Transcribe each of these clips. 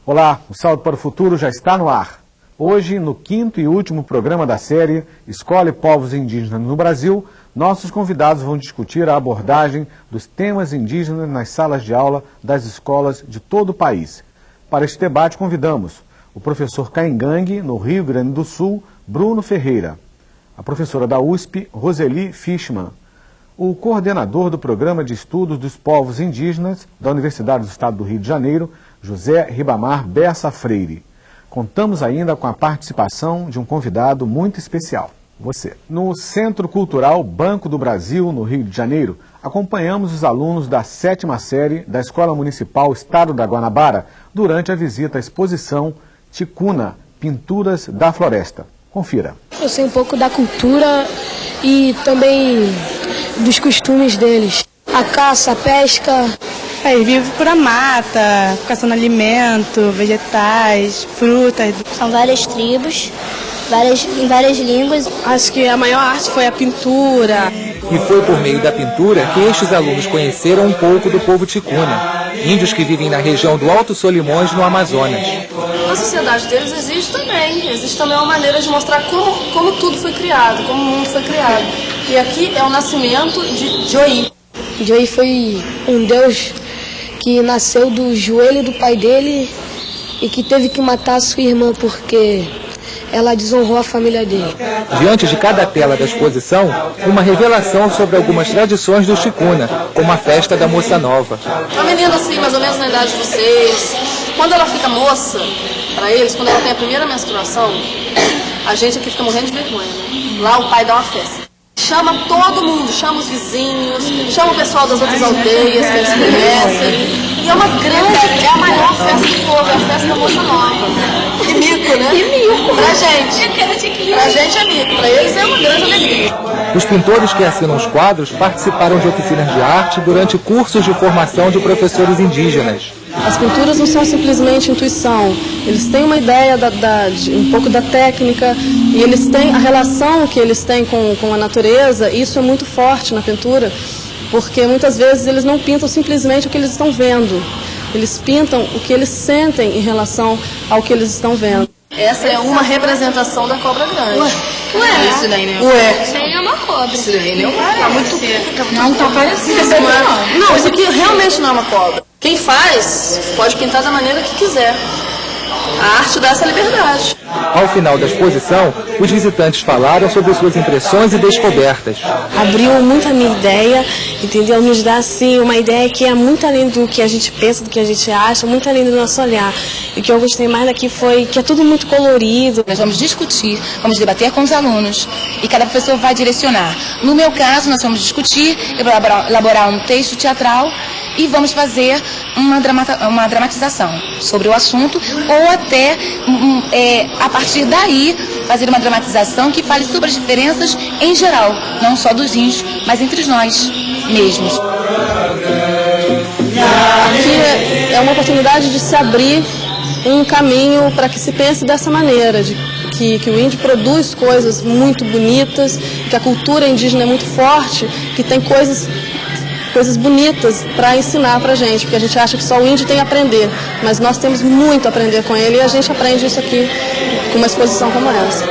Olá, o Salto para o Futuro já está no ar. Hoje, no quinto e último programa da série Escola e Povos Indígenas no Brasil, nossos convidados vão discutir a abordagem dos temas indígenas nas salas de aula das escolas de todo o país. Para este debate, convidamos o professor Caingangue, no Rio Grande do Sul, Bruno Ferreira, a professora da USP, Roseli Fishman, o coordenador do Programa de Estudos dos Povos Indígenas da Universidade do Estado do Rio de Janeiro, José Ribamar Bessa Freire. Contamos ainda com a participação de um convidado muito especial, você. No Centro Cultural Banco do Brasil, no Rio de Janeiro, acompanhamos os alunos da 7ª série da Escola Municipal Estado da Guanabara durante a visita à exposição Ticuna, Pinturas da Floresta. Confira. Eu sei um pouco da cultura e também dos costumes deles. A caça, a pesca. Eles vivem por a mata, caçando alimento, vegetais, frutas. São várias tribos, em várias línguas. Acho que a maior arte foi a pintura. E foi por meio da pintura que estes alunos conheceram um pouco do povo ticuna, índios que vivem na região do Alto Solimões, no Amazonas. Na sociedade deles existe também uma maneira de mostrar como tudo foi criado, como o mundo foi criado. E aqui é o nascimento de Joí. Joí foi um deus que nasceu do joelho do pai dele e que teve que matar a sua irmã porque ela desonrou a família dele. Diante de cada tela da exposição, uma revelação sobre algumas tradições do Ticuna, como a festa da Moça Nova. Uma menina assim, mais ou menos na idade de vocês, quando ela fica moça, para eles, quando ela tem a primeira menstruação, a gente aqui fica morrendo de vergonha, né? Lá o pai dá uma festa. Chama todo mundo, chama os vizinhos, chama o pessoal das outras aldeias que eles conhecem. E é uma grande, é a maior festa do povo, é a festa da Moça Nova. E mico, né? E mico. Pra gente é mico, pra eles é uma grande alegria. Os pintores que assinam os quadros participaram de oficinas de arte durante cursos de formação de professores indígenas. As pinturas não são simplesmente intuição, eles têm uma ideia de um pouco da técnica e eles têm a relação que eles têm com a natureza, e isso é muito forte na pintura, porque muitas vezes eles não pintam simplesmente o que eles estão vendo, eles pintam o que eles sentem em relação ao que eles estão vendo. Essa é uma representação da cobra grande. Ué. Isso daí, né? Isso aí é uma cobra. Isso daí não tá muito... Não tá parecido. Não, isso aqui realmente não é uma cobra. Quem faz pode pintar da maneira que quiser. A arte dá essa liberdade. Ao final da exposição, os visitantes falaram sobre suas impressões e descobertas. Abriu muito a minha ideia, entendeu? Nos dá assim uma ideia que é muito além do que a gente pensa, do que a gente acha, muito além do nosso olhar. E o que eu gostei mais daqui foi que é tudo muito colorido. Nós vamos discutir, vamos debater com os alunos e cada professor vai direcionar. No meu caso, nós vamos discutir, elaborar um texto teatral e vamos fazer uma dramatização sobre o assunto ou até, a partir daí, fazer uma dramatização que fale sobre as diferenças em geral, não só dos índios, mas entre nós mesmos. Aqui é uma oportunidade de se abrir um caminho para que se pense dessa maneira, que o índio produz coisas muito bonitas, que a cultura indígena é muito forte, que tem coisas bonitas para ensinar para a gente, porque a gente acha que só o índio tem a aprender, mas nós temos muito a aprender com ele e a gente aprende isso aqui com uma exposição como essa.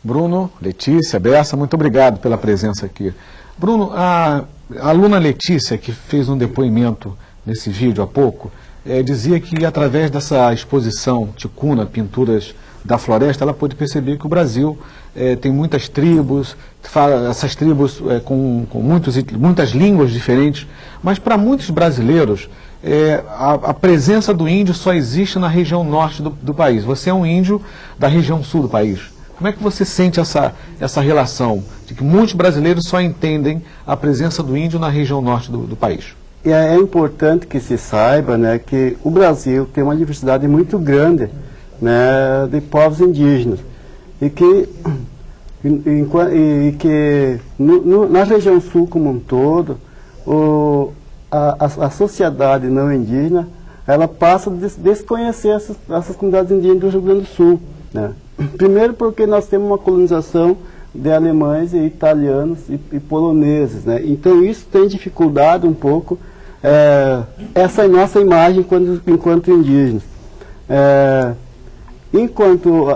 Bruno, Letícia, Bessa, muito obrigado pela presença aqui. Bruno, a aluna Letícia, que fez um depoimento nesse vídeo há pouco, dizia que através dessa exposição Ticuna, Pinturas da Floresta, ela pôde perceber que o Brasil tem muitas tribos, essas tribos com muitas línguas diferentes, mas para muitos brasileiros a presença do índio só existe na região norte do país. Você é um índio da região sul do país. Como é que você sente essa relação de que muitos brasileiros só entendem a presença do índio na região norte do país? É importante que se saiba, né, que o Brasil tem uma diversidade muito grande, né, de povos indígenas e que na região sul como um todo, a sociedade não indígena ela passa a desconhecer essas comunidades indígenas do Rio Grande do Sul, né? Primeiro porque nós temos uma colonização de alemães e italianos e poloneses, né? Então isso tem dificultado um pouco essa nossa imagem enquanto indígenas. Enquanto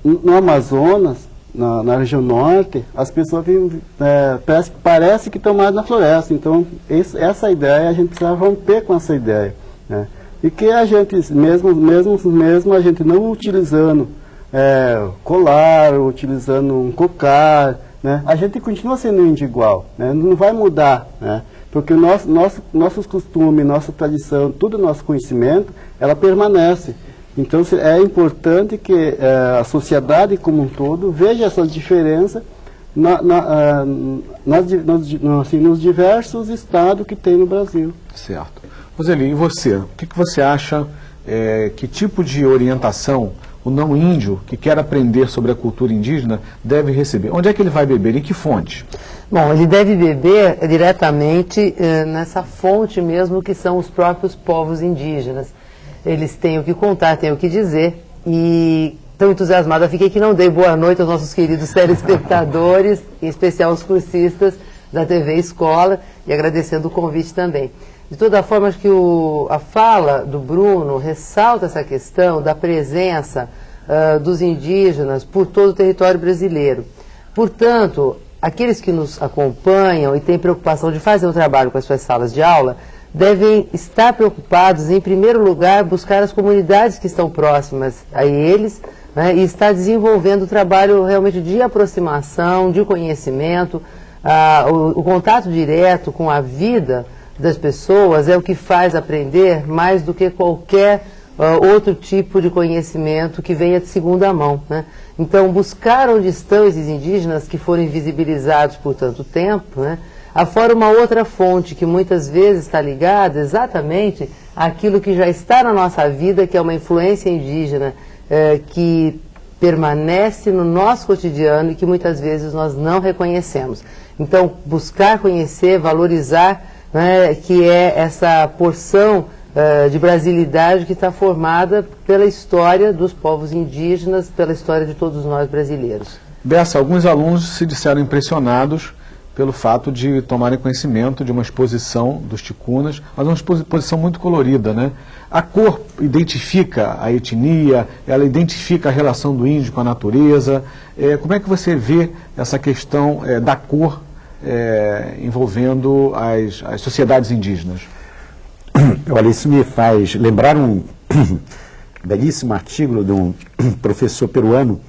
no Amazonas, na região norte, as pessoas vivem, parece que estão mais na floresta. Então essa ideia, a gente precisa romper com essa ideia, né? E que a gente, mesmo a gente não utilizando colar, utilizando um cocar, né, a gente continua sendo índio igual, né, não vai mudar, né, porque nossos costumes, nossa tradição, todo o nosso conhecimento, ela permanece. Então é importante que a sociedade como um todo veja essa diferença nos diversos estados que tem no Brasil. Certo. Roseli, e você? O que você acha, que tipo de orientação o não índio que quer aprender sobre a cultura indígena deve receber? Onde é que ele vai beber? Em que fonte? Bom, ele deve beber diretamente nessa fonte mesmo que são os próprios povos indígenas. Eles têm o que contar, têm o que dizer, e tão entusiasmada fiquei que não dei boa noite aos nossos queridos telespectadores, em especial os cursistas da TV Escola, e agradecendo o convite também. De toda forma, acho que a fala do Bruno ressalta essa questão da presença dos indígenas por todo o território brasileiro. Portanto, aqueles que nos acompanham e têm preocupação de fazer o trabalho com as suas salas de aula, devem estar preocupados, em primeiro lugar, buscar as comunidades que estão próximas a eles, né, e estar desenvolvendo o trabalho realmente de aproximação, de conhecimento. O contato direto com a vida das pessoas é o que faz aprender mais do que qualquer outro tipo de conhecimento que venha de segunda mão, né? Então, buscar onde estão esses indígenas que foram invisibilizados por tanto tempo, né? Afora uma outra fonte que muitas vezes está ligada exatamente àquilo que já está na nossa vida, que é uma influência indígena que permanece no nosso cotidiano e que muitas vezes nós não reconhecemos. Então, buscar conhecer, valorizar, né, que é essa porção de brasilidade que está formada pela história dos povos indígenas, pela história de todos nós brasileiros. Bessa, alguns alunos se disseram impressionados pelo fato de tomarem conhecimento de uma exposição dos ticunas, mas uma exposição muito colorida, né? A cor identifica a etnia, ela identifica a relação do índio com a natureza. Como é que você vê essa questão da cor envolvendo as sociedades indígenas? Olha, isso me faz lembrar um belíssimo artigo de um professor peruano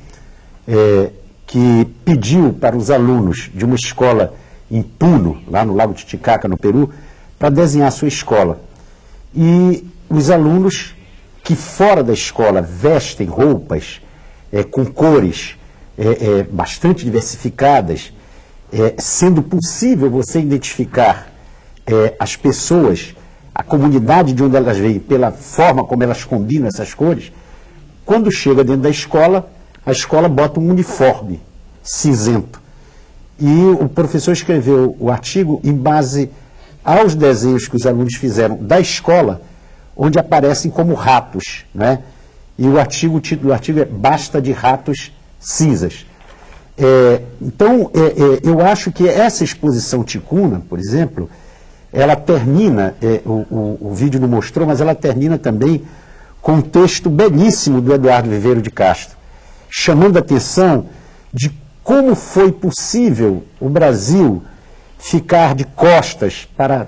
que pediu para os alunos de uma escola em Puno, lá no Lago Titicaca, no Peru, para desenhar a sua escola. E os alunos que fora da escola vestem roupas com cores bastante diversificadas, sendo possível você identificar as pessoas, a comunidade de onde elas vêm, pela forma como elas combinam essas cores, quando chega dentro da escola, a escola bota um uniforme cinzento. E o professor escreveu o artigo em base aos desenhos que os alunos fizeram da escola, onde aparecem como ratos, né? E o título do artigo é Basta de Ratos Cinzas. Então, eu acho que essa exposição ticuna, por exemplo, ela termina, o vídeo não mostrou, mas ela termina também com um texto belíssimo do Eduardo Viveiro de Castro, chamando a atenção de como foi possível o Brasil ficar de costas para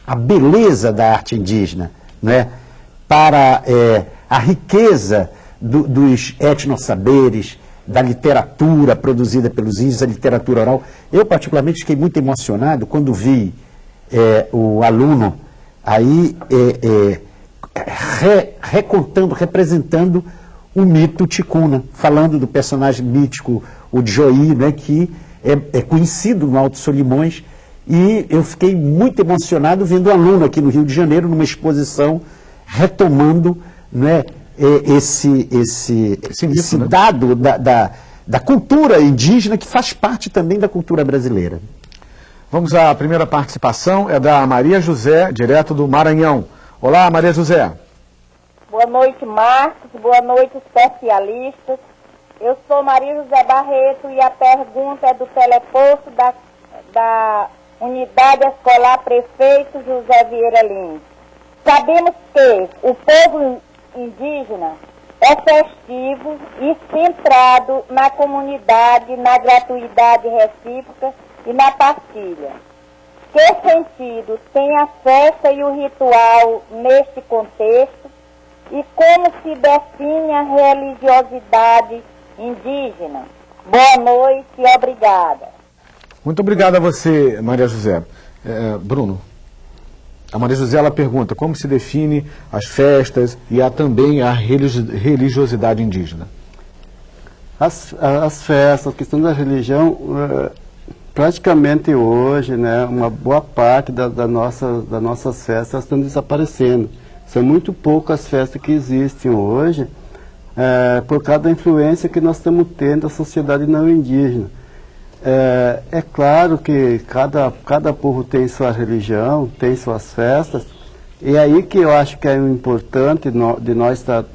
a beleza da arte indígena, né? Para a riqueza dos etnossaberes, da literatura produzida pelos índios, a literatura oral. Eu, particularmente, fiquei muito emocionado quando vi o aluno aí representando o mito ticuna, falando do personagem mítico, o Djoí, né, que é conhecido no Alto Solimões, e eu fiquei muito emocionado vendo o aluno aqui no Rio de Janeiro, numa exposição, retomando, né, esse dado da cultura indígena, que faz parte também da cultura brasileira. Vamos à primeira participação, é da Maria José, direto do Maranhão. Olá, Maria José. Boa noite, Marcos. Boa noite, especialistas. Eu sou Maria José Barreto e a pergunta é do teleposto da Unidade Escolar Prefeito José Vieira Lins. Sabemos que o povo indígena é festivo e centrado na comunidade, na gratuidade recíproca e na partilha. Que sentido tem a festa e o ritual neste contexto e como se define a religiosidade indígena? Boa noite e obrigada. Muito obrigado a você, Maria José. Bruno, a Maria José ela pergunta como se define as festas e também a religiosidade indígena. As festas, a questão da religião, praticamente hoje, né, uma boa parte das nossas festas estão desaparecendo. São muito poucas as festas que existem hoje, por causa da influência que nós estamos tendo da sociedade não indígena. É claro que cada povo tem sua religião, tem suas festas, e aí que eu acho que é importante de nós estar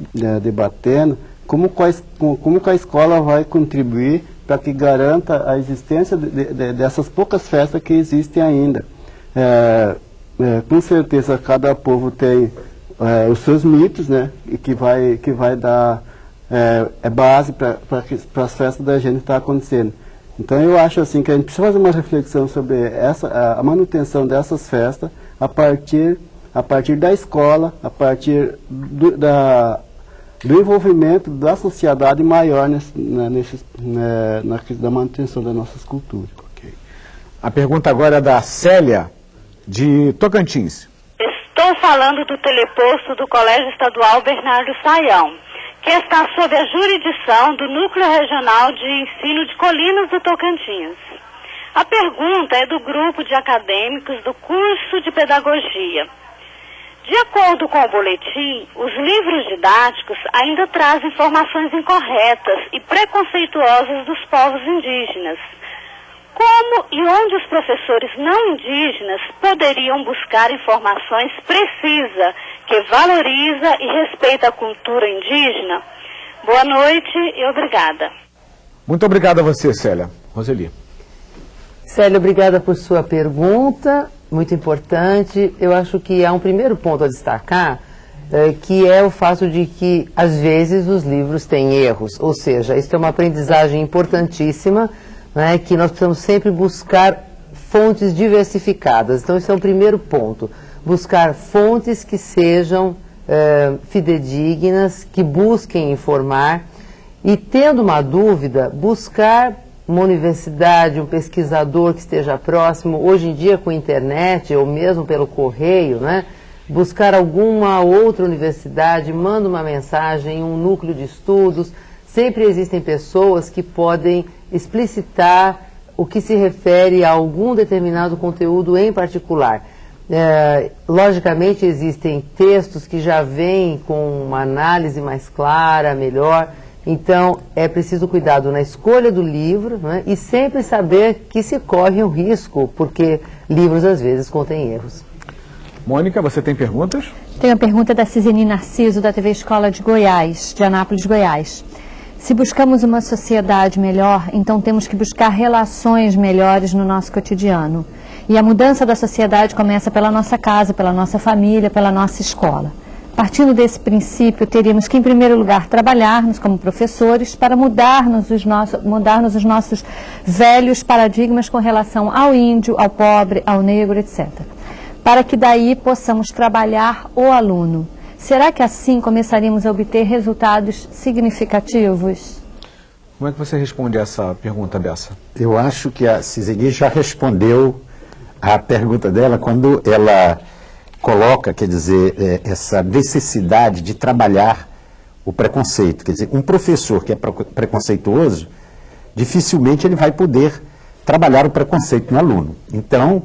debatendo como que a escola vai contribuir para que garanta a existência dessas poucas festas que existem ainda. Com certeza cada povo tem os seus mitos, né, e que vai dar base para as festas da gente estar acontecendo. Então eu acho assim que a gente precisa fazer uma reflexão sobre a manutenção dessas festas a partir da escola, a partir do envolvimento da sociedade maior da manutenção das nossas culturas. Okay. A pergunta agora é da Célia, de Tocantins. Estou falando do teleposto do Colégio Estadual Bernardo Saião, que está sob a jurisdição do Núcleo Regional de Ensino de Colinas do Tocantins. A pergunta é do grupo de acadêmicos do curso de Pedagogia. De acordo com o boletim, os livros didáticos ainda trazem informações incorretas e preconceituosas dos povos indígenas. Como e onde os professores não indígenas poderiam buscar informações precisas que valoriza e respeita a cultura indígena? Boa noite e obrigada. Muito obrigado a você, Célia. Roseli. Célia, obrigada por sua pergunta, muito importante. Eu acho que há um primeiro ponto a destacar, que é o fato de que, às vezes, os livros têm erros. Ou seja, isso é uma aprendizagem importantíssima, né, que nós precisamos sempre buscar fontes diversificadas. Então, esse é o primeiro ponto. Buscar fontes que sejam fidedignas, que busquem informar e, tendo uma dúvida, buscar uma universidade, um pesquisador que esteja próximo, hoje em dia com a internet ou mesmo pelo correio, né, buscar alguma outra universidade, manda uma mensagem, um núcleo de estudos. Sempre existem pessoas que podem explicitar o que se refere a algum determinado conteúdo em particular. Logicamente existem textos que já vêm com uma análise mais clara, melhor. Então é preciso cuidado na escolha do livro, né, e sempre saber que se corre um risco, porque livros às vezes contêm erros. Mônica, você tem perguntas? Tem uma pergunta da Ciseni Narciso, da TV Escola de Goiás, de Anápolis, Goiás. Se buscamos uma sociedade melhor, então temos que buscar relações melhores no nosso cotidiano. E a mudança da sociedade começa pela nossa casa, pela nossa família, pela nossa escola. Partindo desse princípio, teríamos que, em primeiro lugar, trabalharmos como professores para mudarmos os nossos velhos paradigmas com relação ao índio, ao pobre, ao negro, etc. Para que daí possamos trabalhar o aluno. Será que assim começaríamos a obter resultados significativos? Como é que você responde a essa pergunta dessa? Eu acho que a Ciseni já respondeu a pergunta dela quando ela coloca, quer dizer, essa necessidade de trabalhar o preconceito. Quer dizer, um professor que é preconceituoso, dificilmente ele vai poder trabalhar o preconceito no aluno. Então,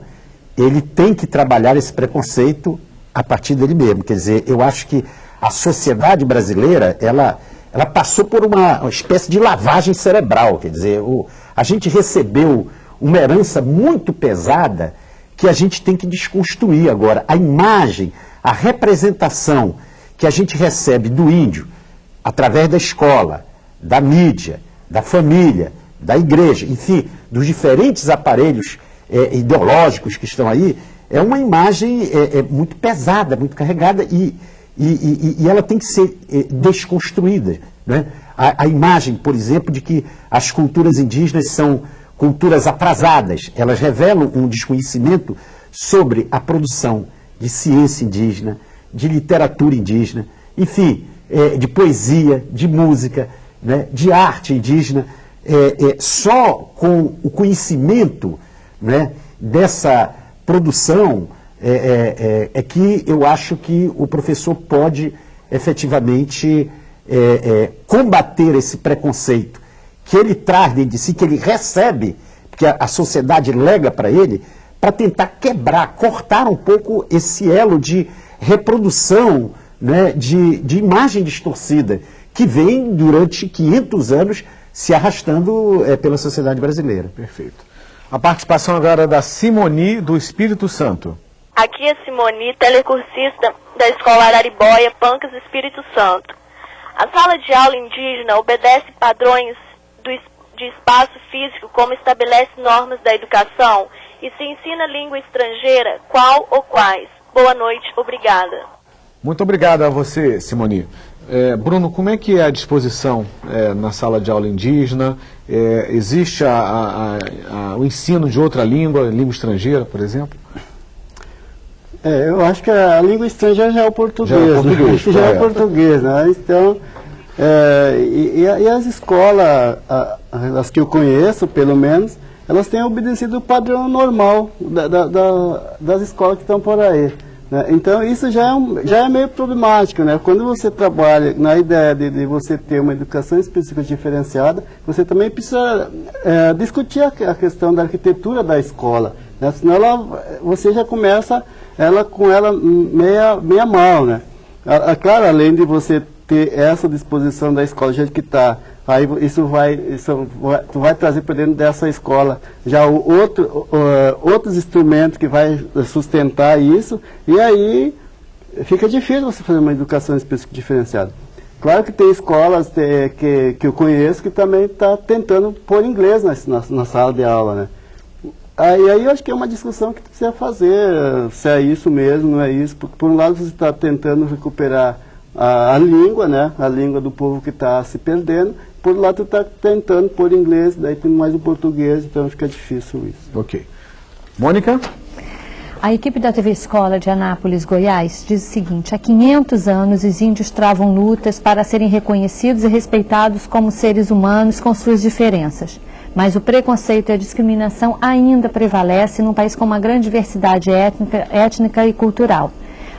ele tem que trabalhar esse preconceito a partir dele mesmo. Quer dizer, eu acho que a sociedade brasileira, ela passou por uma espécie de lavagem cerebral. Quer dizer, a gente recebeu uma herança muito pesada que a gente tem que desconstruir agora. A imagem, a representação que a gente recebe do índio, através da escola, da mídia, da família, da igreja, enfim, dos diferentes aparelhos ideológicos que estão aí, é uma imagem muito pesada, muito carregada e ela tem que ser desconstruída, né? A imagem, por exemplo, de que as culturas indígenas são culturas atrasadas, elas revelam um desconhecimento sobre a produção de ciência indígena, de literatura indígena, enfim, de poesia, de música, né, de arte indígena. Só com o conhecimento, né, dessa produção que eu acho que o professor pode efetivamente combater esse preconceito que ele traz dentro de si, que ele recebe, que a sociedade lega para ele, para tentar quebrar, cortar um pouco esse elo de reprodução, né, de imagem distorcida, que vem durante 500 anos se arrastando pela sociedade brasileira. Perfeito. A participação agora da Simoni, do Espírito Santo. Aqui é Simoni, telecursista da Escola Araribóia, Pancas, Espírito Santo. A sala de aula indígena obedece padrões de espaço físico, como estabelece normas da educação, e se ensina língua estrangeira, qual ou quais. Boa noite, obrigada. Muito obrigado a você, Simoni. Bruno, como é que é a disposição na sala de aula indígena? Existe o ensino de outra língua língua estrangeira, por exemplo? Eu acho que a língua estrangeira já é o português. Já é o português, né? Então, e as escolas, as que eu conheço, pelo menos, elas têm obedecido o padrão normal das escolas que estão por aí. Né? Então, isso já é meio problemático, né? Quando você trabalha na ideia de você ter uma educação específica diferenciada, você também precisa discutir a questão da arquitetura da escola, né? Senão você já começa com ela meia mal, né? Claro, além de você ter essa disposição da escola do jeito que está, aí isso vai trazer para dentro dessa escola já outros instrumentos que vai sustentar isso, e aí fica difícil você fazer uma educação específica diferenciada. Claro que tem escolas que eu conheço que também está tentando pôr inglês na sala de aula, né? Aí eu acho que é uma discussão que precisa fazer, se é isso mesmo, não é isso, porque por um lado você está tentando recuperar a língua, né, a língua do povo que está se perdendo, por outro lado você está tentando pôr inglês, daí tem mais o português, então fica difícil isso. Ok. Mônica? A equipe da TV Escola de Anápolis, Goiás, diz o seguinte: há 500 anos os índios travam lutas para serem reconhecidos e respeitados como seres humanos com suas diferenças. Mas o preconceito e a discriminação ainda prevalecem num país com uma grande diversidade étnica e cultural.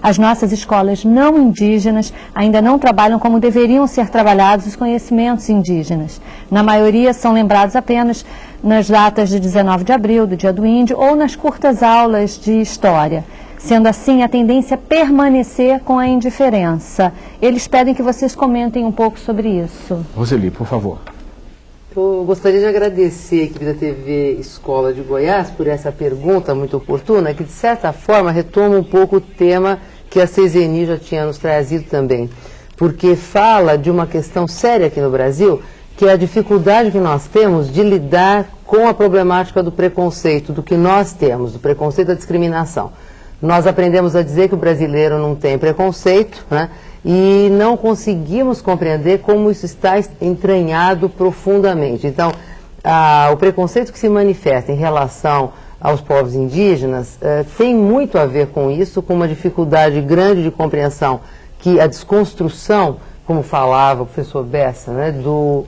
As nossas escolas não indígenas ainda não trabalham como deveriam ser trabalhados os conhecimentos indígenas. Na maioria são lembrados apenas nas datas de 19 de abril, do Dia do Índio, ou nas curtas aulas de história. Sendo assim, a tendência é permanecer com a indiferença. Eles pedem que vocês comentem um pouco sobre isso. Roseli, por favor. Eu gostaria de agradecer a equipe da TV Escola de Goiás por essa pergunta muito oportuna, que de certa forma retoma um pouco o tema que a CZN já tinha nos trazido também, porque fala de uma questão séria aqui no Brasil, que é a dificuldade que nós temos de lidar com a problemática do preconceito, do que nós temos, do preconceito e da discriminação. Nós aprendemos a dizer que o brasileiro não tem preconceito, né? E não conseguimos compreender como isso está entranhado profundamente. Então, o preconceito que se manifesta em relação aos povos indígenas tem muito a ver com isso, com uma dificuldade grande de compreensão, que a desconstrução, como falava o professor Bessa, né, do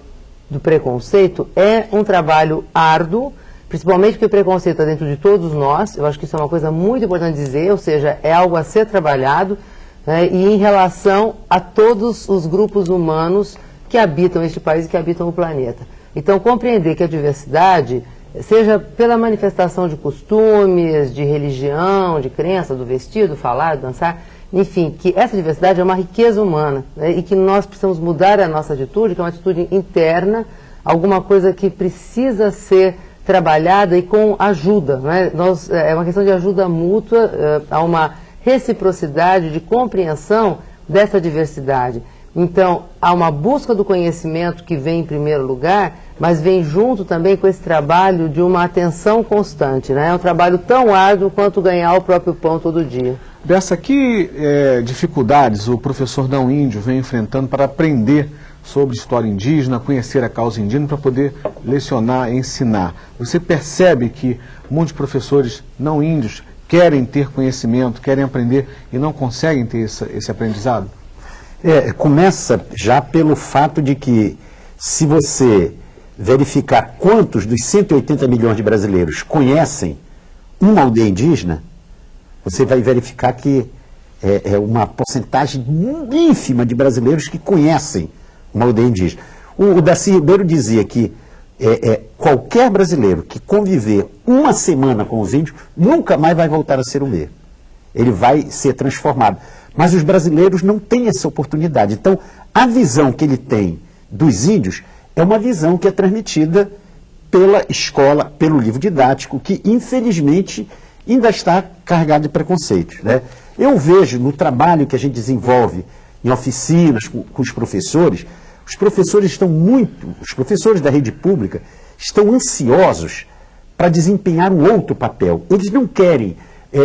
preconceito, é um trabalho árduo, principalmente porque o preconceito está dentro de todos nós. Eu acho que isso é uma coisa muito importante dizer, ou seja, é algo a ser trabalhado, né, e em relação a todos os grupos humanos que habitam este país e que habitam o planeta. Então, compreender que a diversidade, seja pela manifestação de costumes, de religião, de crença, do vestido, falar, dançar, enfim, que essa diversidade é uma riqueza humana, né, e que nós precisamos mudar a nossa atitude, que é uma atitude interna, alguma coisa que precisa ser trabalhada e com ajuda, né? É uma questão de ajuda mútua, há uma reciprocidade de compreensão dessa diversidade. Então, há uma busca do conhecimento que vem em primeiro lugar, mas vem junto também com esse trabalho de uma atenção constante, né? É um trabalho tão árduo quanto ganhar o próprio pão todo dia. Dessa que dificuldades o professor não índio vem enfrentando para aprender sobre história indígena, conhecer a causa indígena, para poder lecionar e ensinar? Você percebe que muitos professores não índios querem ter conhecimento, querem aprender e não conseguem ter esse aprendizado? Começa já pelo fato de que, se você verificar quantos dos 180 milhões de brasileiros conhecem uma aldeia indígena, você vai verificar que é uma porcentagem ínfima de brasileiros que conhecem uma aldeia indígena. O Darcy Ribeiro dizia que qualquer brasileiro que conviver uma semana com os índios nunca mais vai voltar a ser o mesmo. Ele vai ser transformado. Mas os brasileiros não têm essa oportunidade. Então, a visão que ele tem dos índios é uma visão que é transmitida pela escola, pelo livro didático, que, infelizmente, ainda está carregado de preconceitos, né? Eu vejo no trabalho que a gente desenvolve em oficinas com os professores da rede pública estão ansiosos para desempenhar um outro papel. Eles não querem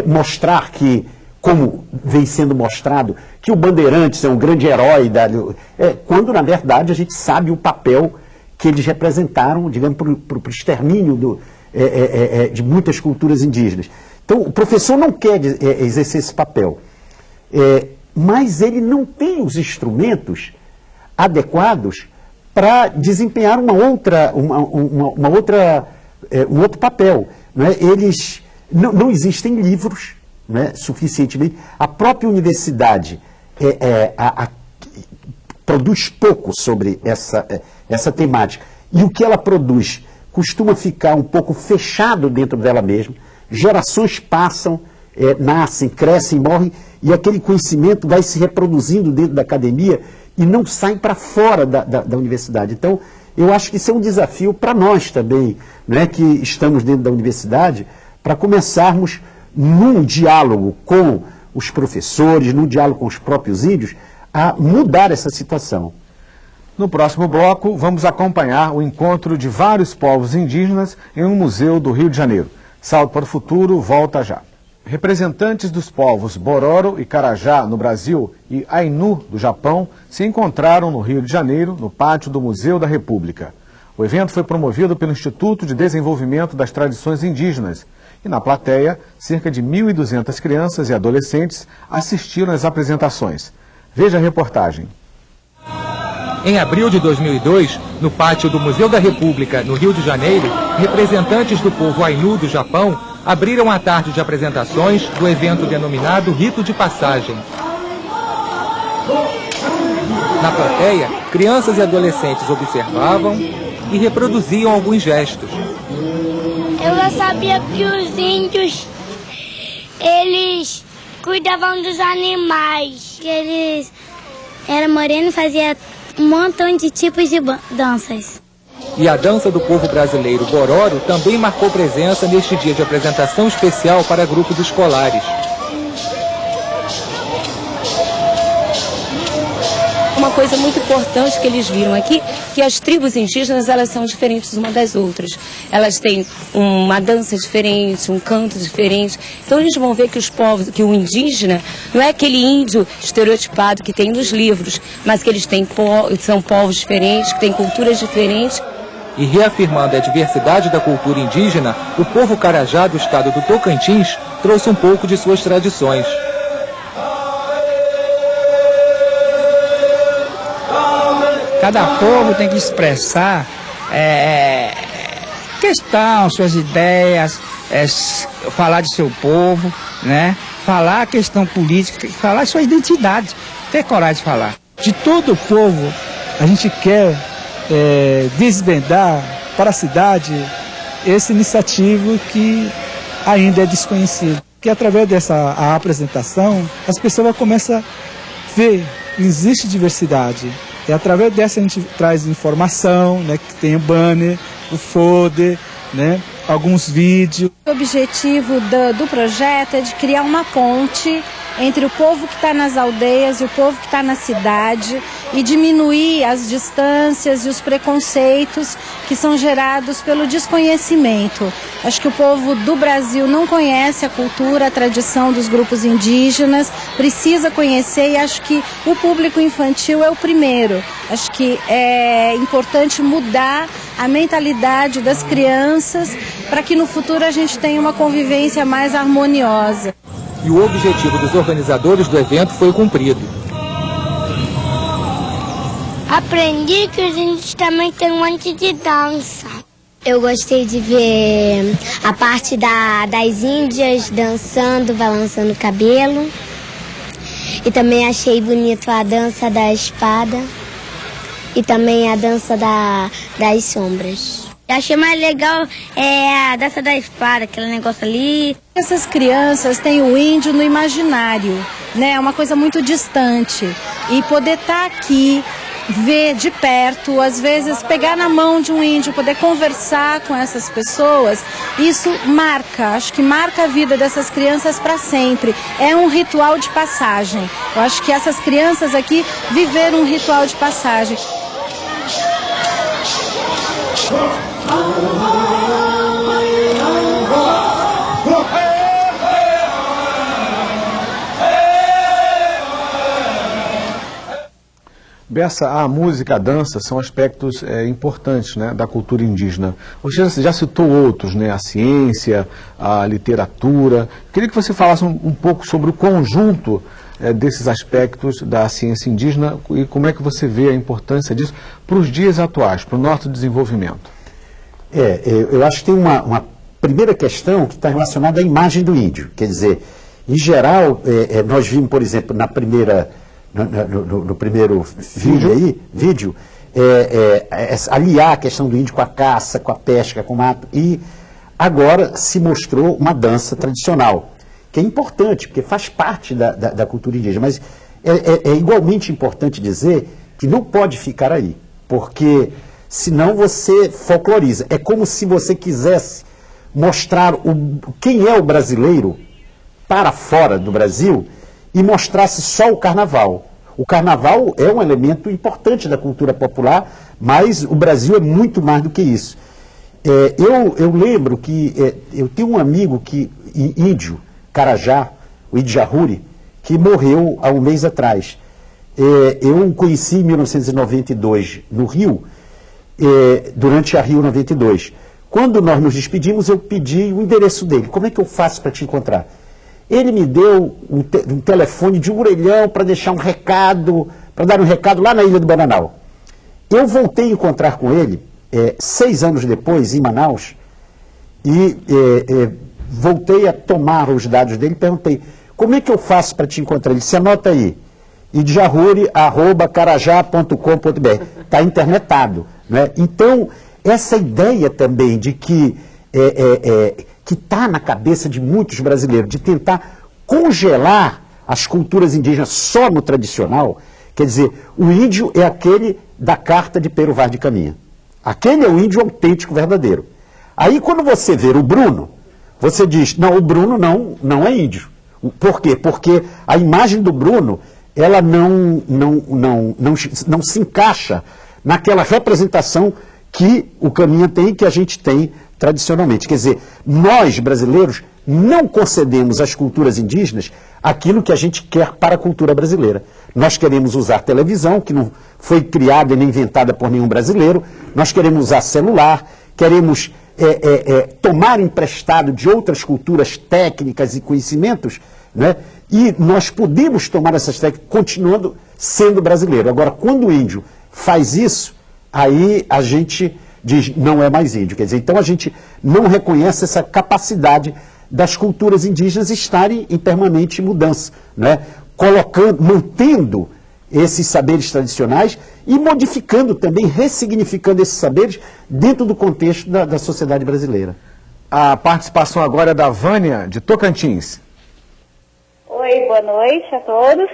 mostrar que, como vem sendo mostrado, que o Bandeirantes é um grande herói, quando na verdade a gente sabe o papel que eles representaram, digamos, para o extermínio de muitas culturas indígenas. Então o professor não quer exercer esse papel, mas ele não tem os instrumentos adequados para desempenhar um outro papel, né? Eles não existem livros, né, suficientemente. A própria universidade produz pouco sobre essa temática. E o que ela produz costuma ficar um pouco fechado dentro dela mesma. Gerações passam, nascem, crescem, morrem, e aquele conhecimento vai se reproduzindo dentro da academia e não sai para fora da universidade. Então, eu acho que isso é um desafio para nós também, né, que estamos dentro da universidade, para começarmos num diálogo com os professores, num diálogo com os próprios índios, a mudar essa situação. No próximo bloco, vamos acompanhar o encontro de vários povos indígenas em um museu do Rio de Janeiro. Salto para o Futuro volta já. Representantes dos povos Bororo e Carajá no Brasil e Ainu do Japão se encontraram no Rio de Janeiro, no pátio do Museu da República. O evento foi promovido pelo Instituto de Desenvolvimento das Tradições Indígenas e, na plateia, cerca de 1.200 crianças e adolescentes assistiram às apresentações. Veja a reportagem. Em abril de 2002, no pátio do Museu da República, no Rio de Janeiro, representantes do povo Ainu do Japão abriram a tarde de apresentações do evento denominado Rito de Passagem. Na plateia, crianças e adolescentes observavam e reproduziam alguns gestos. Eu já sabia que os índios, eles cuidavam dos animais, que eles eram morenos e faziam um montão de tipos de danças. E a dança do povo brasileiro Bororo também marcou presença neste dia de apresentação especial para grupos escolares. Uma coisa muito importante que eles viram aqui, que as tribos indígenas, elas são diferentes uma das outras. Elas têm uma dança diferente, um canto diferente. Então eles vão ver que os povos, que o indígena não é aquele índio estereotipado que tem nos livros, mas que eles são povos diferentes, que têm culturas diferentes. E reafirmando a diversidade da cultura indígena, o povo Carajá do estado do Tocantins trouxe um pouco de suas tradições. Cada povo tem que expressar suas ideias, falar de seu povo, né? Falar a questão política, falar sua identidade, ter coragem de falar. De todo o povo, a gente quer desvendar para a cidade esse iniciativo que ainda é desconhecido. Que através dessa apresentação, as pessoas começam a ver que existe diversidade. E através dessa a gente traz informação, né, que tem o banner, o folder, né, alguns vídeos. O objetivo do projeto é de criar uma ponte entre o povo que está nas aldeias e o povo que está na cidade e diminuir as distâncias e os preconceitos que são gerados pelo desconhecimento. Acho que o povo do Brasil não conhece a cultura, a tradição dos grupos indígenas, precisa conhecer, e acho que o público infantil é o primeiro. Acho que é importante mudar a mentalidade das crianças para que no futuro a gente tenha uma convivência mais harmoniosa. E o objetivo dos organizadores do evento foi cumprido. Aprendi que os índios também têm um monte de dança. Eu gostei de ver a parte das índias dançando, balançando o cabelo. E também achei bonito a dança da espada e também a dança das sombras. Eu achei mais legal a dança da espada, aquele negócio ali. Essas crianças têm o índio no imaginário, né? É uma coisa muito distante. E poder estar aqui, ver de perto, às vezes pegar na mão de um índio, poder conversar com essas pessoas, isso marca, acho que marca a vida dessas crianças para sempre. É um ritual de passagem. Eu acho que essas crianças aqui viveram um ritual de passagem. Bessa, a música, a dança são aspectos importantes, né, da cultura indígena. Você já citou outros, né, a ciência, a literatura. Queria que você falasse um pouco sobre o conjunto desses aspectos da ciência indígena e como é que você vê a importância disso para os dias atuais, para o nosso desenvolvimento. Eu acho que tem uma primeira questão que está relacionada à imagem do índio. Quer dizer, em geral, nós vimos, por exemplo, no primeiro vídeo, aliar a questão do índio com a caça, com a pesca, com o mato, e agora se mostrou uma dança tradicional, que é importante, porque faz parte da cultura indígena, mas é igualmente importante dizer que não pode ficar aí, porque senão você folcloriza. É como se você quisesse mostrar quem é o brasileiro para fora do Brasil e mostrasse só o carnaval. O carnaval é um elemento importante da cultura popular, mas o Brasil é muito mais do que isso. Eu lembro que eu tenho um amigo índio, Carajá, o Idjahuri, que morreu há um mês atrás. Eu o conheci em 1992, no Rio, durante a Rio 92. Quando nós nos despedimos, eu pedi o endereço dele. Como é que eu faço para te encontrar? Ele me deu um telefone de um orelhão para deixar um recado, para dar um recado lá na Ilha do Bananal. Eu voltei a encontrar com ele 6 anos depois, em Manaus, e voltei a tomar os dados dele e perguntei, como é que eu faço para te encontrar? Ele disse, anota aí, idjahuri@carajá.com.br. Está internetado. Né? Então, essa ideia também de que está na cabeça de muitos brasileiros, de tentar congelar as culturas indígenas só no tradicional, quer dizer, o índio é aquele da carta de Pero Vaz de Caminha. Aquele é o índio autêntico, verdadeiro. Aí quando você vê o Bruno, você diz, não, o Bruno não é índio. Por quê? Porque a imagem do Bruno, ela não se encaixa naquela representação que o Caminha tem, que a gente tem tradicionalmente. Quer dizer, nós, brasileiros, não concedemos às culturas indígenas aquilo que a gente quer para a cultura brasileira. Nós queremos usar televisão, que não foi criada e nem inventada por nenhum brasileiro, nós queremos usar celular, queremos tomar emprestado de outras culturas técnicas e conhecimentos, né? E nós podemos tomar essas técnicas continuando sendo brasileiro. Agora, quando o índio faz isso, aí a gente diz, não é mais índio. Quer dizer, então a gente não reconhece essa capacidade das culturas indígenas estarem em permanente mudança, né? Mantendo esses saberes tradicionais e modificando também, ressignificando esses saberes dentro do contexto da sociedade brasileira. A participação agora é da Vânia, de Tocantins. Oi, boa noite a todos.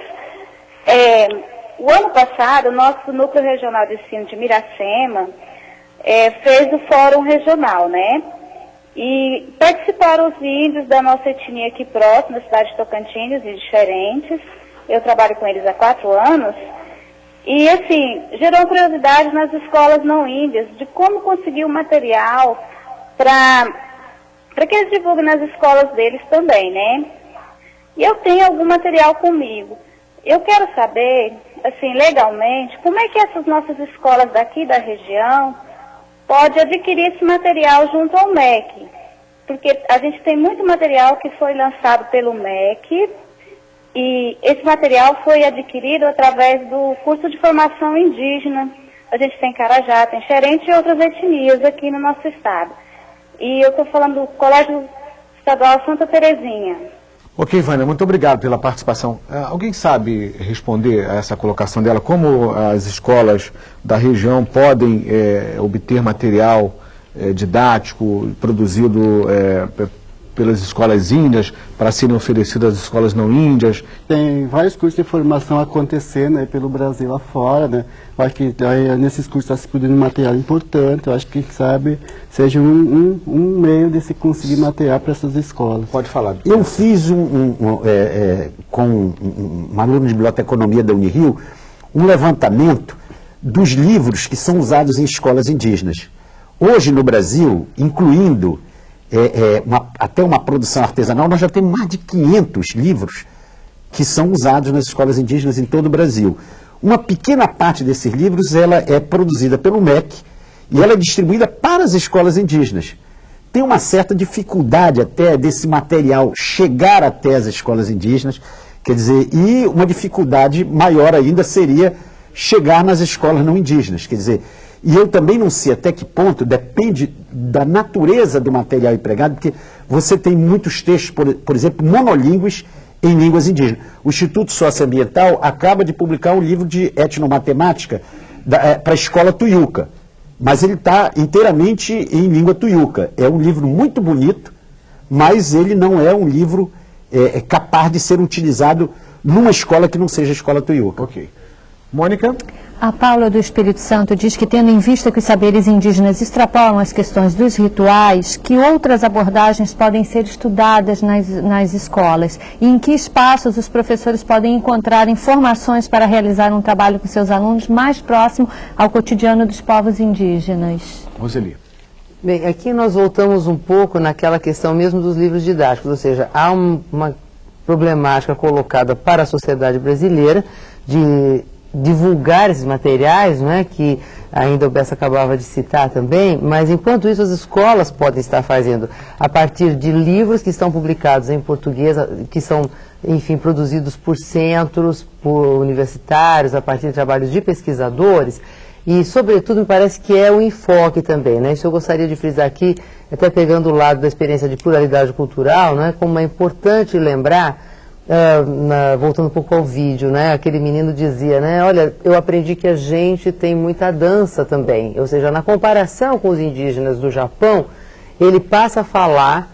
O ano passado, o nosso Núcleo Regional de Ensino de Miracema fez o Fórum Regional, né? E participaram os índios da nossa etnia aqui próxima, da cidade de Tocantins e diferentes. Eu trabalho com eles há 4 anos. E, assim, gerou curiosidade nas escolas não índias de como conseguir o material para que eles divulguem nas escolas deles também, né? E eu tenho algum material comigo. Eu quero saber, assim, legalmente, como é que essas nossas escolas daqui da região podem adquirir esse material junto ao MEC. Porque a gente tem muito material que foi lançado pelo MEC e esse material foi adquirido através do curso de formação indígena. A gente tem Carajá, tem Xerente e outras etnias aqui no nosso estado. E eu estou falando do Colégio Estadual Santa Terezinha. Ok, Vânia, muito obrigado pela participação. Alguém sabe responder a essa colocação dela? Como as escolas da região podem obter material didático produzido pelas escolas índias para serem oferecidas às escolas não índias? Tem vários cursos de formação acontecendo aí pelo Brasil afora, né? Eu acho que nesses cursos está se produzindo material importante. Eu acho que, sabe, seja um meio de se conseguir material para essas escolas. Pode falar. Eu fiz com um aluno de biblioteconomia da Unirio um levantamento dos livros que são usados em escolas indígenas. Hoje no Brasil, incluindo até uma produção artesanal, nós já temos mais de 500 livros que são usados nas escolas indígenas em todo o Brasil. Uma pequena parte desses livros ela é produzida pelo MEC e ela é distribuída para as escolas indígenas. Tem uma certa dificuldade até desse material chegar até as escolas indígenas, quer dizer, e uma dificuldade maior ainda seria chegar nas escolas não indígenas, quer dizer, e eu também não sei até que ponto, depende da natureza do material empregado, porque você tem muitos textos, por exemplo, monolíngues em línguas indígenas. O Instituto Socioambiental acaba de publicar um livro de etnomatemática para a escola tuiuca, mas ele está inteiramente em língua tuiuca. É um livro muito bonito, mas ele não é um livro capaz de ser utilizado numa escola que não seja a escola tuiuca. Ok. Mônica? A Paula do Espírito Santo diz que, tendo em vista que os saberes indígenas extrapolam as questões dos rituais, que outras abordagens podem ser estudadas nas escolas e em que espaços os professores podem encontrar informações para realizar um trabalho com seus alunos mais próximo ao cotidiano dos povos indígenas. Roseli. Bem, aqui nós voltamos um pouco naquela questão mesmo dos livros didáticos, ou seja, há uma problemática colocada para a sociedade brasileira de divulgar esses materiais, não é, que ainda o Bessa acabava de citar também, mas enquanto isso as escolas podem estar fazendo a partir de livros que estão publicados em português, que são, enfim, produzidos por centros, por universitários, a partir de trabalhos de pesquisadores, e sobretudo me parece que é o enfoque também, né? Isso eu gostaria de frisar aqui, até pegando o lado da experiência de pluralidade cultural, né, como é importante lembrar, voltando um pouco ao vídeo, né, aquele menino dizia, né, olha, eu aprendi que a gente tem muita dança também, ou seja, na comparação com os indígenas do Japão, ele passa a falar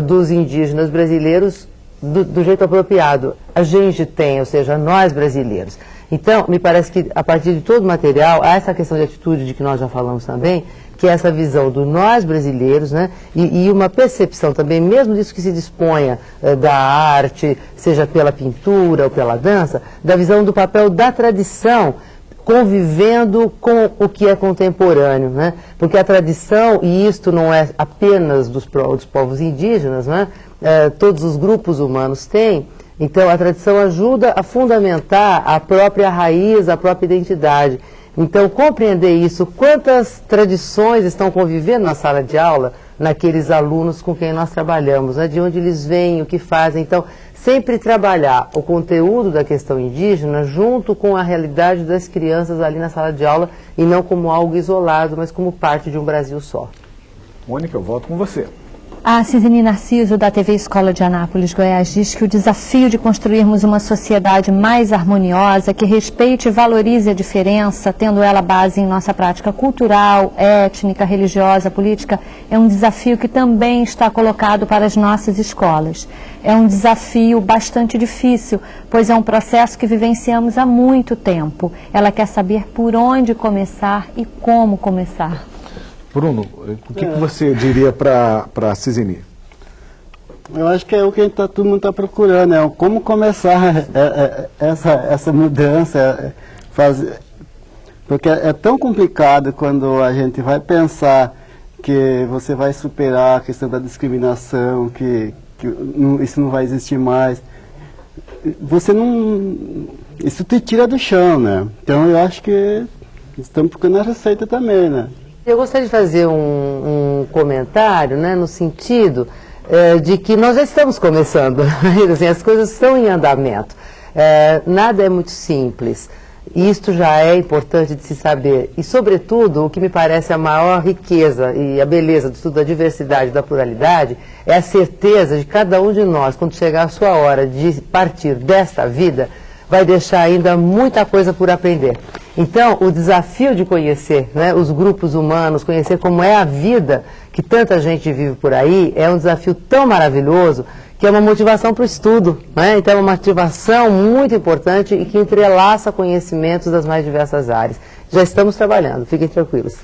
dos indígenas brasileiros do jeito apropriado. A gente tem, ou seja, nós brasileiros. Então, me parece que a partir de todo o material, há essa questão de atitude de que nós já falamos também, que é essa visão do nós brasileiros, né, e uma percepção também, mesmo disso que se disponha da arte, seja pela pintura ou pela dança, da visão do papel da tradição, convivendo com o que é contemporâneo, né? Porque a tradição, e isto não é apenas dos povos indígenas, né? Todos os grupos humanos têm, então a tradição ajuda a fundamentar a própria raiz, a própria identidade. Então, compreender isso, quantas tradições estão convivendo na sala de aula, naqueles alunos com quem nós trabalhamos, né? De onde eles vêm, o que fazem. Então, sempre trabalhar o conteúdo da questão indígena junto com a realidade das crianças ali na sala de aula e não como algo isolado, mas como parte de um Brasil só. Mônica, eu volto com você. A Cisene Narciso, da TV Escola de Anápolis, Goiás, diz que o desafio de construirmos uma sociedade mais harmoniosa, que respeite e valorize a diferença, tendo ela base em nossa prática cultural, étnica, religiosa, política, é um desafio que também está colocado para as nossas escolas. É um desafio bastante difícil, pois é um processo que vivenciamos há muito tempo. Ela quer saber por onde começar e como começar. Bruno, o que você diria para a Ciseni? Eu acho que é o que todo mundo está procurando, como começar essa mudança, porque é tão complicado quando a gente vai pensar que você vai superar a questão da discriminação, que isso não vai existir mais. Isso te tira do chão, né? Então eu acho que estamos procurando a receita também, né? Eu gostaria de fazer um comentário, né, no sentido de que nós já estamos começando, assim, as coisas estão em andamento. Nada é muito simples. Isto já é importante de se saber. E, sobretudo, o que me parece a maior riqueza e a beleza do estudo da diversidade e da pluralidade é a certeza de cada um de nós, quando chegar a sua hora de partir desta vida, vai deixar ainda muita coisa por aprender. Então, o desafio de conhecer, né, os grupos humanos, conhecer como é a vida que tanta gente vive por aí, é um desafio tão maravilhoso que é uma motivação para o estudo, né? Então é uma motivação muito importante e que entrelaça conhecimentos das mais diversas áreas. Já estamos trabalhando, fiquem tranquilos.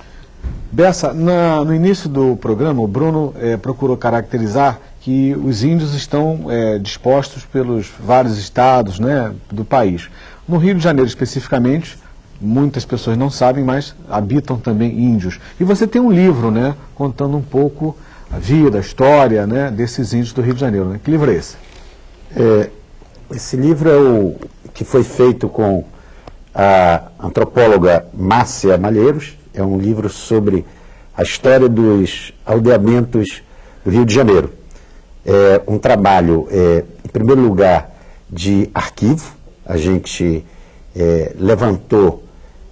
Bessa, no início do programa, o Bruno procurou caracterizar que os índios estão dispostos pelos vários estados, né, do país. No Rio de Janeiro, especificamente, muitas pessoas não sabem, mas habitam também índios. E você tem um livro, né, contando um pouco a vida, a história, né, desses índios do Rio de Janeiro, né? Que livro é esse? Esse livro é o que foi feito com a antropóloga Márcia Malheiros. É um livro sobre a história dos aldeamentos do Rio de Janeiro. É um trabalho, em primeiro lugar, de arquivo. A gente levantou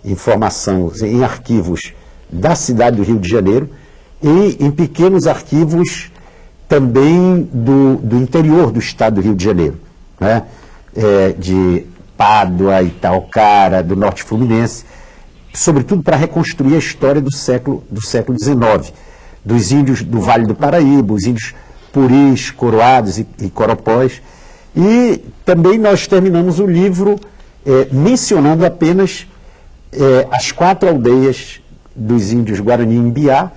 informação em arquivos da cidade do Rio de Janeiro e em pequenos arquivos também do interior do estado do Rio de Janeiro, né? De Pádua, Itaocara, do Norte Fluminense, sobretudo para reconstruir a história do século XIX, dos índios do Vale do Paraíba, os índios puris, coroados e coropós. E também nós terminamos o livro mencionando apenas as 4 aldeias dos índios Guarani e Imbiá,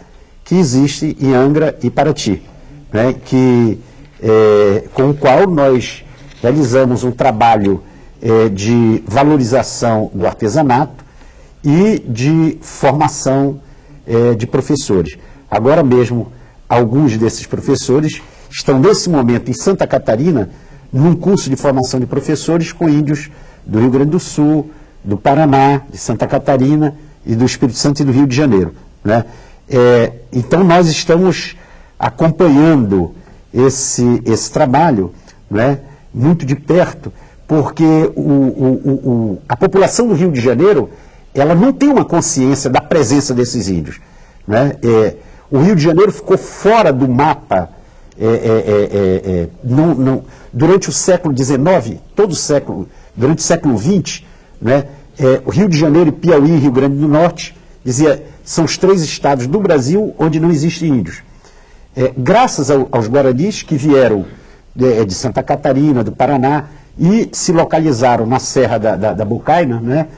que existe em Angra e Paraty, né, com o qual nós realizamos um trabalho de valorização do artesanato e de formação de professores. Agora mesmo, alguns desses professores estão nesse momento em Santa Catarina, num curso de formação de professores com índios do Rio Grande do Sul, do Paraná, de Santa Catarina e do Espírito Santo e do Rio de Janeiro, né? Então nós estamos acompanhando esse trabalho, né, muito de perto, porque a população do Rio de Janeiro ela não tem uma consciência da presença desses índios, né? O Rio de Janeiro ficou fora do mapa durante o século XIX, durante o século XX, né? O Rio de Janeiro, Piauí e Rio Grande do Norte, são os 3 estados do Brasil onde não existem índios. Graças aos guaranis que vieram de Santa Catarina, do Paraná, e se localizaram na Serra da Bocaina, né?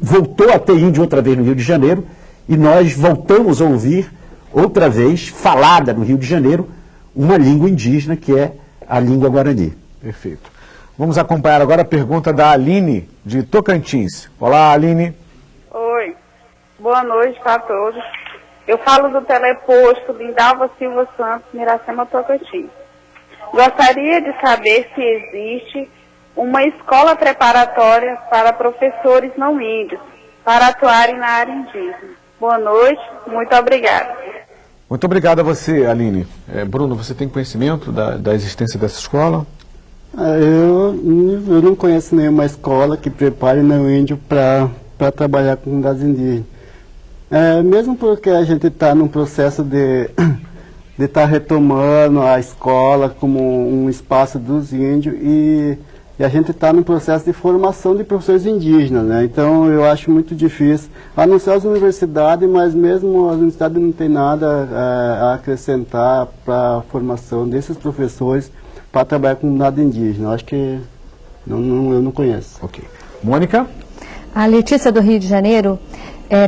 Voltou a ter índio outra vez no Rio de Janeiro, e nós voltamos a ouvir outra vez, falada no Rio de Janeiro, uma língua indígena que é a língua guarani. Perfeito. Vamos acompanhar agora a pergunta da Aline, de Tocantins. Olá, Aline. Oi, boa noite para todos. Eu falo do teleposto Lindalva Silva Santos, Miracema, Tocantins. Gostaria de saber se existe uma escola preparatória para professores não índios, para atuarem na área indígena. Boa noite, muito obrigada. Muito obrigado a você, Aline. Bruno, você tem conhecimento da existência dessa escola? Eu não conheço nenhuma escola que prepare não índio para trabalhar com comunidades indígenas. Mesmo porque a gente está num processo de estar retomando a escola como um espaço dos índios e a gente está num processo de formação de professores indígenas, né? Então eu acho muito difícil, a não ser as universidades, mas mesmo as universidades não têm nada a acrescentar para a formação desses professores para trabalhar com comunidade indígena. Eu acho que eu não conheço. Ok. Mônica? A Letícia do Rio de Janeiro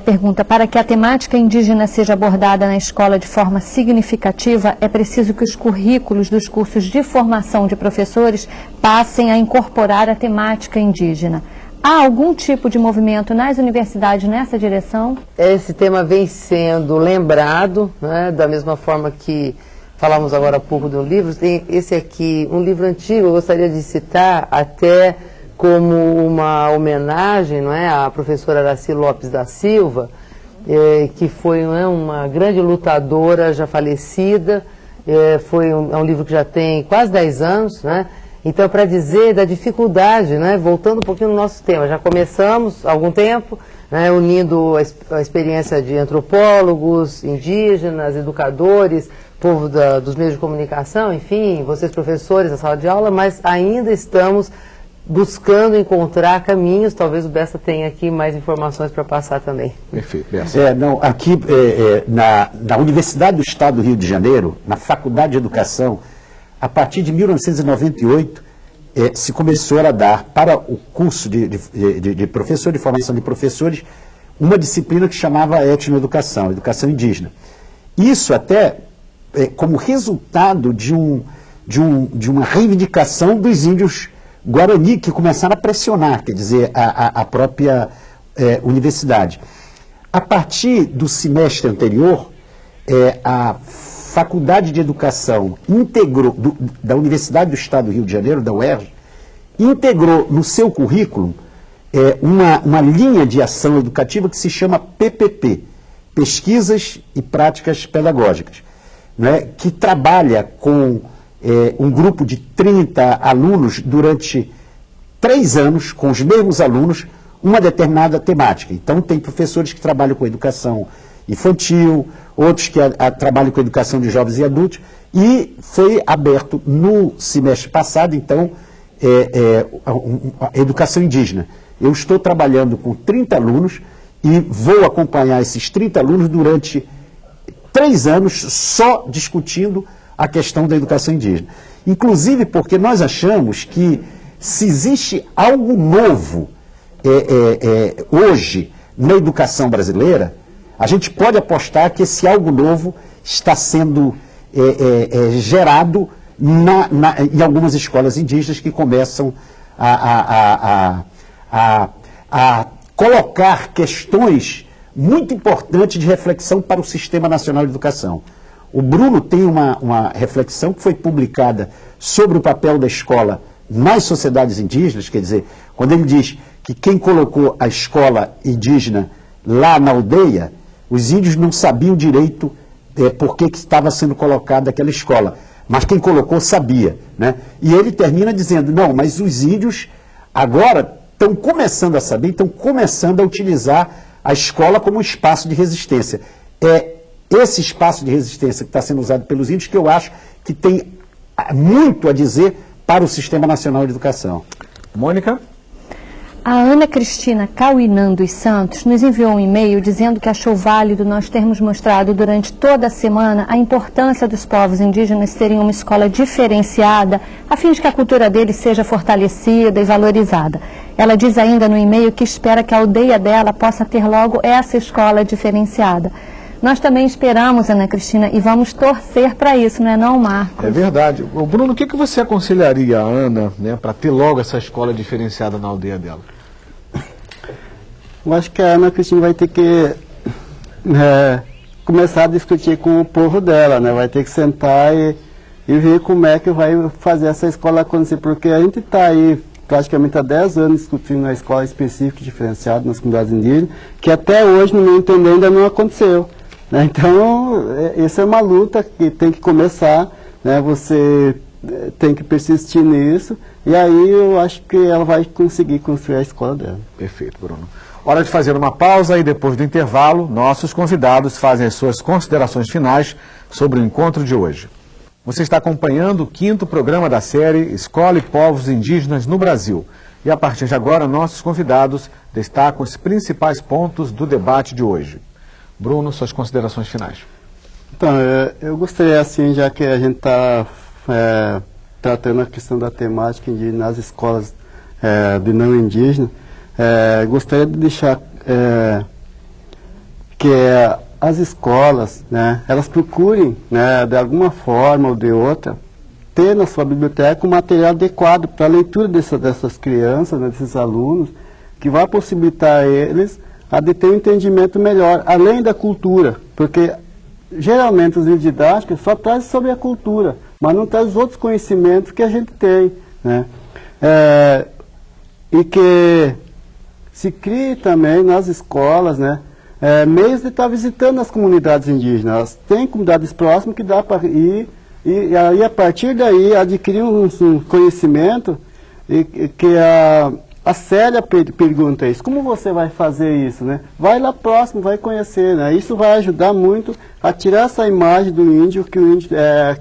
pergunta, para que a temática indígena seja abordada na escola de forma significativa, é preciso que os currículos dos cursos de formação de professores passem a incorporar a temática indígena. Há algum tipo de movimento nas universidades nessa direção? Esse tema vem sendo lembrado, né, da mesma forma que falamos agora há pouco de um livro. Tem esse aqui, um livro antigo, eu gostaria de citar até como uma homenagem, não é, à professora Araci Lopes da Silva, que foi, não é, uma grande lutadora já falecida. É um livro que já tem quase 10 anos, né? Então, para dizer da dificuldade, né, voltando um pouquinho no nosso tema, já começamos há algum tempo, né, unindo a experiência de antropólogos, indígenas, educadores, povo dos meios de comunicação, enfim, vocês professores da sala de aula, mas ainda estamos buscando encontrar caminhos. Talvez o Bessa tenha aqui mais informações para passar também. Perfeito, Bessa. Aqui na Universidade do Estado do Rio de Janeiro, na Faculdade de Educação, a partir de 1998, se começou a dar para o curso de professor, de formação de professores, uma disciplina que chamava etnoeducação, educação indígena. Isso até como resultado de uma reivindicação dos índios Guarani, que começaram a pressionar, quer dizer, a própria universidade. A partir do semestre anterior, a Faculdade de Educação da Universidade do Estado do Rio de Janeiro, da UERJ, integrou no seu currículo uma linha de ação educativa que se chama PPP, Pesquisas e Práticas Pedagógicas, né, que trabalha com um grupo de 30 alunos durante 3 anos, com os mesmos alunos, uma determinada temática. Então, tem professores que trabalham com educação infantil, outros que trabalham com educação de jovens e adultos, e foi aberto no semestre passado, então, a educação indígena. Eu estou trabalhando com 30 alunos e vou acompanhar esses 30 alunos durante 3 anos só discutindo a questão da educação indígena. Inclusive porque nós achamos que se existe algo novo hoje na educação brasileira, a gente pode apostar que esse algo novo está sendo gerado em algumas escolas indígenas que começam a colocar questões muito importantes de reflexão para o Sistema Nacional de Educação. O Bruno tem uma reflexão que foi publicada sobre o papel da escola nas sociedades indígenas, quer dizer, quando ele diz que quem colocou a escola indígena lá na aldeia, os índios não sabiam direito por que estava sendo colocada aquela escola, mas quem colocou sabia, né? E ele termina dizendo, não, mas os índios agora estão começando a saber, estão começando a utilizar a escola como um espaço de resistência. Esse espaço de resistência que está sendo usado pelos índios que eu acho que tem muito a dizer para o Sistema Nacional de Educação. Mônica? A Ana Cristina Cauinan dos Santos nos enviou um e-mail dizendo que achou válido nós termos mostrado durante toda a semana a importância dos povos indígenas terem uma escola diferenciada, a fim de que a cultura deles seja fortalecida e valorizada. Ela diz ainda no e-mail que espera que a aldeia dela possa ter logo essa escola diferenciada. Nós também esperamos, Ana Cristina, e vamos torcer para isso, não é não, Marcos? É verdade. Bruno, o que você aconselharia a Ana, né, para ter logo essa escola diferenciada na aldeia dela? Eu acho que a Ana Cristina vai ter que começar a discutir com o povo dela, né? Vai ter que sentar e ver como é que vai fazer essa escola acontecer, porque a gente está aí praticamente há 10 anos discutindo a escola específica diferenciada nas comunidades indígenas, que até hoje, no meu entender, ainda não aconteceu. Então, essa é uma luta que tem que começar, né? Você tem que persistir nisso, e aí eu acho que ela vai conseguir construir a escola dela. Perfeito, Bruno. Hora de fazer uma pausa e depois do intervalo, nossos convidados fazem as suas considerações finais sobre o encontro de hoje. Você está acompanhando o 5º programa da série Escola e Povos Indígenas no Brasil. E a partir de agora, nossos convidados destacam os principais pontos do debate de hoje. Bruno, suas considerações finais. Então, eu gostaria, assim, já que a gente está tratando a questão da temática indígena nas escolas de não indígenas, gostaria de deixar que as escolas, né, elas procurem, né, de alguma forma ou de outra, ter na sua biblioteca um material adequado para a leitura dessas crianças, né, desses alunos, que vai possibilitar eles a de ter um entendimento melhor, além da cultura, porque geralmente os livros didáticos só trazem sobre a cultura, mas não trazem os outros conhecimentos que a gente tem, né? E que se crie também nas escolas, né, meios de estar visitando as comunidades indígenas. Tem comunidades próximas que dá para ir, e aí a partir daí adquirir um conhecimento, e que a Célia pergunta isso, como você vai fazer isso, né? Vai lá próximo, vai conhecer, né? Isso vai ajudar muito a tirar essa imagem do índio, que o índio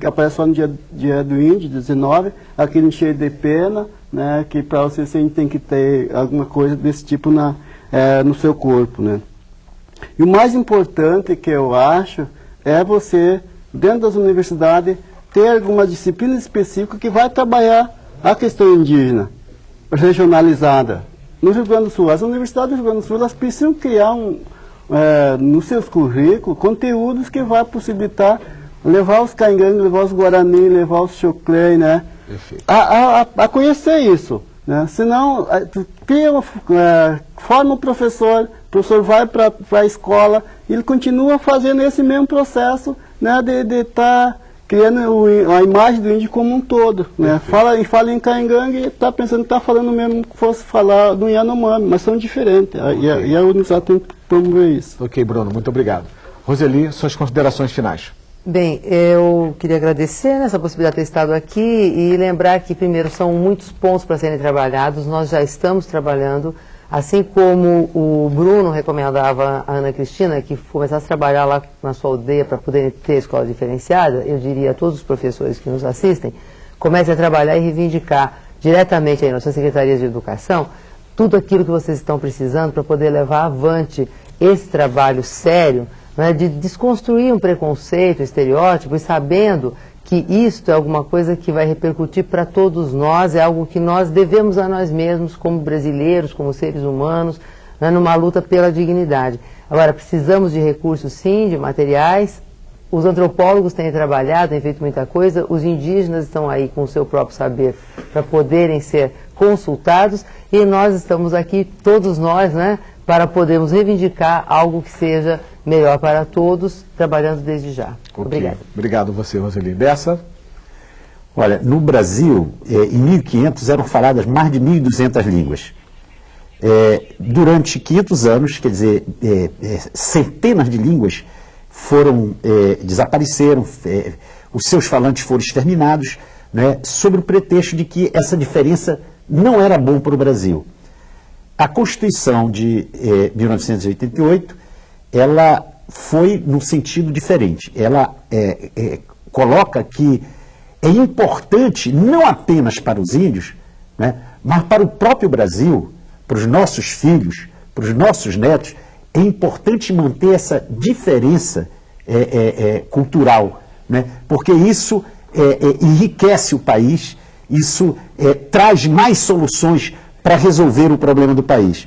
que aparece só no dia do índio, 19, aquele cheio de pena, né? Que para você tem que ter alguma coisa desse tipo no seu corpo, né? E o mais importante que eu acho é você, dentro das universidades, ter alguma disciplina específica que vai trabalhar a questão indígena, regionalizada. No Rio Grande do Sul, as universidades do Rio Grande do Sul, elas precisam criar nos seus currículos, conteúdos que vai possibilitar levar os caingangues, levar os guarani, levar os choclé, né? A conhecer isso, né? Senão, forma o professor vai para a escola, ele continua fazendo esse mesmo processo, né, de estar criando a imagem do índio como um todo, né? Fala em caingangue e está pensando que está falando mesmo que fosse falar do Yanomami, mas são diferentes. E a universidade tem que promover isso. Ok, Bruno, muito obrigado. Roseli, suas considerações finais. Bem, eu queria agradecer essa possibilidade de ter estado aqui e lembrar que, primeiro, são muitos pontos para serem trabalhados, nós já estamos trabalhando, assim como o Bruno recomendava a Ana Cristina, que começasse a trabalhar lá na sua aldeia para poder ter escola diferenciada, eu diria a todos os professores que nos assistem, comecem a trabalhar e reivindicar diretamente aí nas suas secretarias de educação tudo aquilo que vocês estão precisando para poder levar avante esse trabalho sério, né, de desconstruir um preconceito, estereótipo, e sabendo que isto é alguma coisa que vai repercutir para todos nós, é algo que nós devemos a nós mesmos, como brasileiros, como seres humanos, né, numa luta pela dignidade. Agora, precisamos de recursos, sim, de materiais. Os antropólogos têm trabalhado, têm feito muita coisa, os indígenas estão aí com o seu próprio saber para poderem ser consultados, e nós estamos aqui, todos nós, né, para podermos reivindicar algo que seja melhor para todos, trabalhando desde já. Okay. Obrigado. Obrigado você, Roseli. Dessa? Olha, no Brasil, em 1500 eram faladas mais de 1.200 línguas. Durante 500 anos, quer dizer, centenas de línguas desapareceram, os seus falantes foram exterminados, né, sob o pretexto de que essa diferença não era bom para o Brasil. A Constituição de 1988, ela foi num sentido diferente. Ela coloca que é importante, não apenas para os índios, né, mas para o próprio Brasil, para os nossos filhos, para os nossos netos, é importante manter essa diferença cultural, né, porque isso enriquece o país, isso traz mais soluções para resolver o problema do país.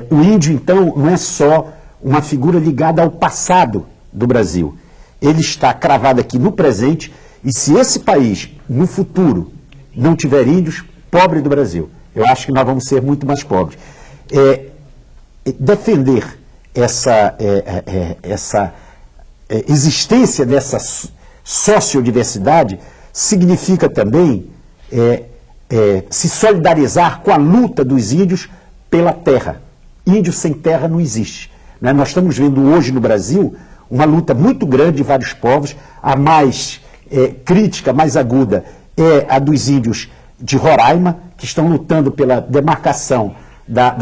O índio, então, não é só uma figura ligada ao passado do Brasil. Ele está cravado aqui no presente, e se esse país, no futuro, não tiver índios, pobre do Brasil. Eu acho que nós vamos ser muito mais pobres. Defender essa existência dessa sociodiversidade significa também se solidarizar com a luta dos índios pela terra. Índio sem terra não existe, né? Nós estamos vendo hoje no Brasil uma luta muito grande de vários povos. A mais crítica, mais aguda, é a dos índios de Roraima, que estão lutando pela demarcação da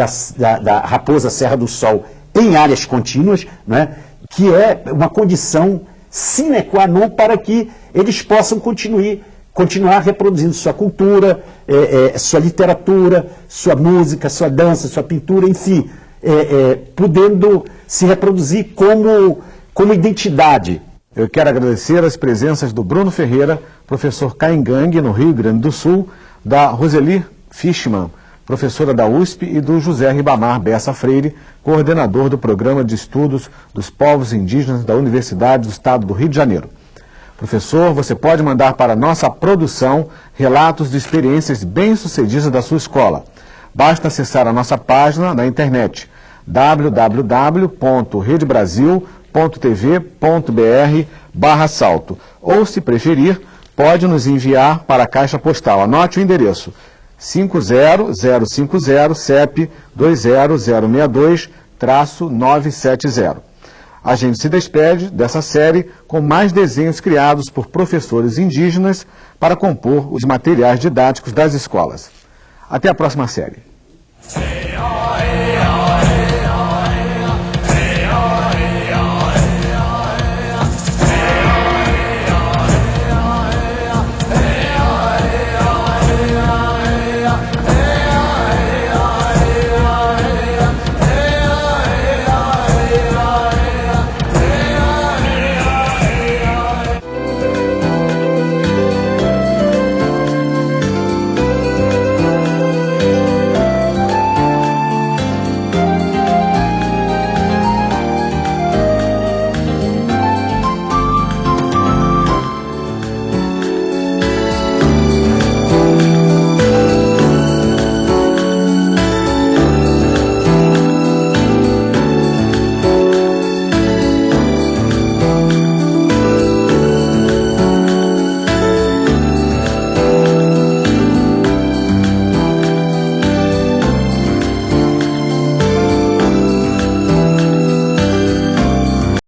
Raposa Serra do Sol em áreas contínuas, né? Que é uma condição sine qua non para que eles possam continuar reproduzindo sua cultura, sua literatura, sua música, sua dança, sua pintura, enfim, podendo se reproduzir como identidade. Eu quero agradecer as presenças do Bruno Ferreira, professor caingangue no Rio Grande do Sul, da Roseli Fishman, professora da USP, e do José Ribamar Bessa Freire, coordenador do Programa de Estudos dos Povos Indígenas da Universidade do Estado do Rio de Janeiro. Professor, você pode mandar para a nossa produção relatos de experiências bem-sucedidas da sua escola. Basta acessar a nossa página na internet www.redebrasil.tv.br/salto, ou, se preferir, pode nos enviar para a caixa postal. Anote o endereço: 50050, CEP 20062-970. A gente se despede dessa série com mais desenhos criados por professores indígenas para compor os materiais didáticos das escolas. Até a próxima série.